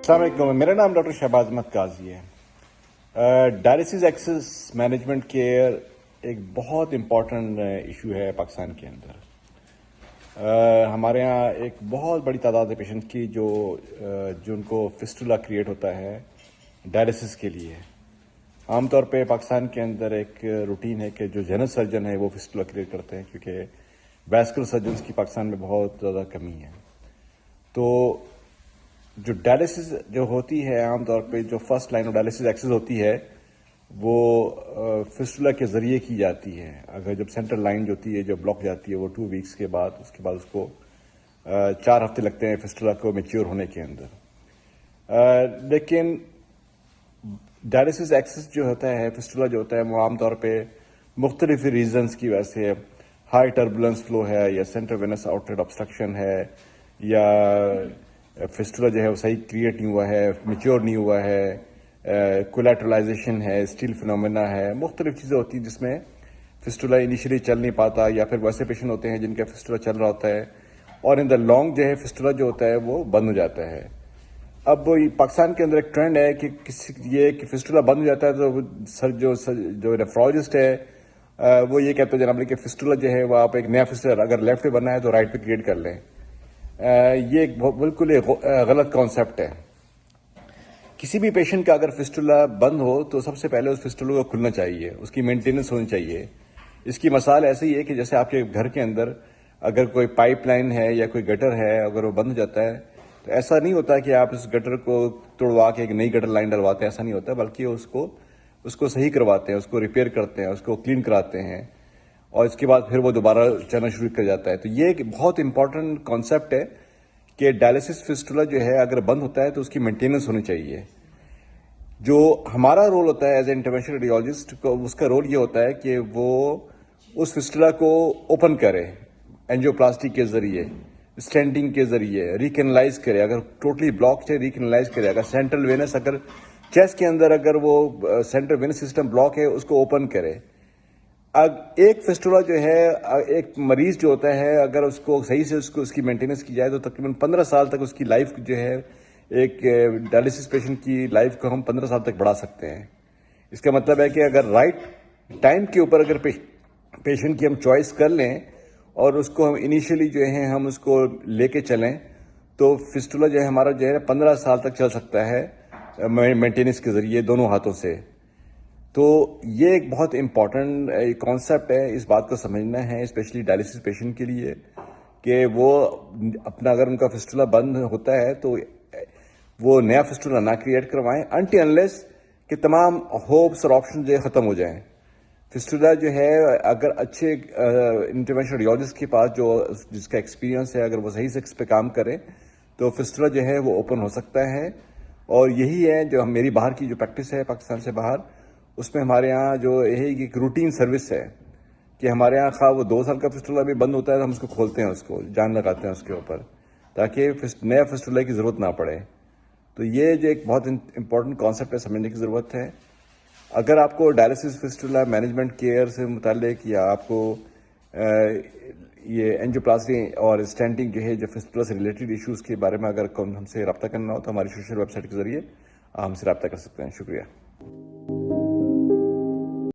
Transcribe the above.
السلام علیکم. میرا نام ڈاکٹر شہباز احمد قاضی ہے. ڈائلسس ایکسس مینجمنٹ کیئر ایک بہت امپورٹنٹ ایشو ہے پاکستان کے اندر. ہمارے ہاں ایک بہت بڑی تعداد ہے پیشنٹ کی جو ان کو فسٹولا کریٹ ہوتا ہے ڈائلسس کے لیے. عام طور پہ پاکستان کے اندر ایک روٹین ہے کہ جو جنرل سرجن ہے وہ فسٹولا کریٹ کرتے ہیں کیونکہ ویسکولر سرجنس کی پاکستان میں بہت زیادہ کمی ہے. تو جو ڈائلسس جو ہوتی ہے عام طور پہ جو first line of dialysis access ہوتی ہے وہ فسٹولا کے ذریعے کی جاتی ہے. اگر جب سینٹرل لائن جو ہوتی ہے جو بلاک جاتی ہے وہ 2 ویکس کے بعد اس کے بعد اس کو 4 ہفتے لگتے ہیں فسٹولا کو میچیور ہونے کے اندر. لیکن ڈائلسس ایکسس جو ہوتا ہے فسٹولا جو ہوتا ہے وہ عام طور پہ مختلف ریزنس کی وجہ سے ہائی ٹربولنس فلو ہے یا سینٹرل وینس آؤٹلیٹ obstruction ہے یا فسٹولا جو ہے وہ صحیح کریٹ نہیں ہوا ہے, میچور نہیں ہوا ہے, کولیٹرلائزیشن ہے, اسٹیل فنومینا ہے, مختلف چیزیں ہوتی ہیں جس میں فسٹولا انیشلی چل نہیں پاتا یا پھر ویسے پیشنٹ ہوتے ہیں جن کا فسٹولا چل رہا ہوتا ہے اور ان دا لانگ جو ہے فسٹولا جو ہوتا ہے وہ بند ہو جاتا ہے. اب پاکستان کے اندر ایک ٹرینڈ ہے کہ یہ کہ فسٹولا بند ہو جاتا ہے تو جو نیفرولوجسٹ ہے وہ یہ کہتے ہیں جناب کہ فسٹولا جو ہے وہ آپ ایک نیا فسٹولا اگر لیفٹ پہ بننا ہے تو رائٹ پہ کریٹ کر لیں. یہ ایک بالکل ایک غلط کانسیپٹ ہے. کسی بھی پیشنٹ کا اگر فسٹولا بند ہو تو سب سے پہلے اس فسٹولا کو کھلنا چاہیے, اس کی مینٹیننس ہونی چاہیے. اس کی مثال ایسی ہے کہ جیسے آپ کے گھر کے اندر اگر کوئی پائپ لائن ہے یا کوئی گٹر ہے اگر وہ بند ہو جاتا ہے تو ایسا نہیں ہوتا کہ آپ اس گٹر کو توڑوا کے ایک نئی گٹر لائن ڈلواتے ہیں, ایسا نہیں ہوتا, بلکہ اس کو صحیح کرواتے ہیں, اس کو ریپیئر کرتے ہیں, اس کو کلین کراتے ہیں اور اس کے بعد پھر وہ دوبارہ چلنا شروع کر جاتا ہے. تو یہ ایک بہت امپورٹنٹ کانسیپٹ ہے کہ ڈائلسس فسٹولا جو ہے اگر بند ہوتا ہے تو اس کی مینٹیننس ہونی چاہیے. جو ہمارا رول ہوتا ہے ایز اے انٹرونشنل ریڈیولوجسٹ اس کا رول یہ ہوتا ہے کہ وہ اس فسٹولا کو اوپن کرے اینجیوپلاسٹی کے ذریعے, اسٹینٹنگ کے ذریعے, ریکنالائز کرے. اگر ٹوٹلی بلاک ہے ریکنالائز کرے. اگر سینٹرل وینس اگر چیسٹ کے اندر اگر وہ سینٹرل وینس سسٹم بلاک ہے اس کو اوپن کرے. ایک فسٹولا جو ہے ایک مریض جو ہوتا ہے اگر اس کو صحیح سے اس کی مینٹیننس کی جائے تو تقریباً 15 سال تک اس کی لائف جو ہے ایک ڈائلسس پیشنٹ کی لائف کو ہم 15 سال تک بڑھا سکتے ہیں. اس کا مطلب ہے کہ اگر رائٹ ٹائم کے اوپر اگر پیشنٹ کی ہم چوائس کر لیں اور اس کو ہم انیشلی جو ہے ہم اس کو لے کے چلیں تو فسٹولا جو ہے ہمارا جو ہے 15 سال تک چل سکتا ہے مینٹیننس کے ذریعے دونوں ہاتھوں سے. تو یہ ایک بہت امپورٹنٹ کانسیپٹ ہے, اس بات کو سمجھنا ہے اسپیشلی ڈائلسس پیشنٹ کے لیے کہ وہ اپنا اگر ان کا فسٹولا بند ہوتا ہے تو وہ نیا فسٹولا نہ کریٹ کروائیں انٹی انلیس کہ تمام ہوپس اور آپشن جو ہے ختم ہو جائیں. فسٹولا جو ہے اگر اچھے انٹرونشنل ریڈیولوجسٹ کے پاس جس کا ایکسپیرینس ہے اگر وہ صحیح سے اس پہ کام کریں تو فسٹولا جو ہے وہ اوپن ہو سکتا ہے. اور یہی ہے جو میری باہر کی جو پریکٹس ہے پاکستان سے باہر, اس میں ہمارے ہاں جو یہی ایک روٹین سروس ہے کہ ہمارے ہاں خواہ وہ 2 سال کا فسٹولا بھی بند ہوتا ہے تو ہم اس کو کھولتے ہیں, اس کو جان لگاتے ہیں اس کے اوپر تاکہ نیا فسٹولا کی ضرورت نہ پڑے. تو یہ جو ایک بہت امپورٹنٹ کانسیپٹ ہے, سمجھنے کی ضرورت ہے. اگر آپ کو ڈائلسس فسٹولا مینجمنٹ کیئر سے متعلق یا آپ کو یہ اینجیوپلاسٹی اور اسٹینٹنگ جو ہے جو فسٹولا سے ریلیٹڈ ایشوز کے بارے میں اگر ہم سے رابطہ کرنا ہو تو ہماری سوشل ویب سائٹ کے ذریعے ہم سے رابطہ کر سکتے ہیں. شکریہ.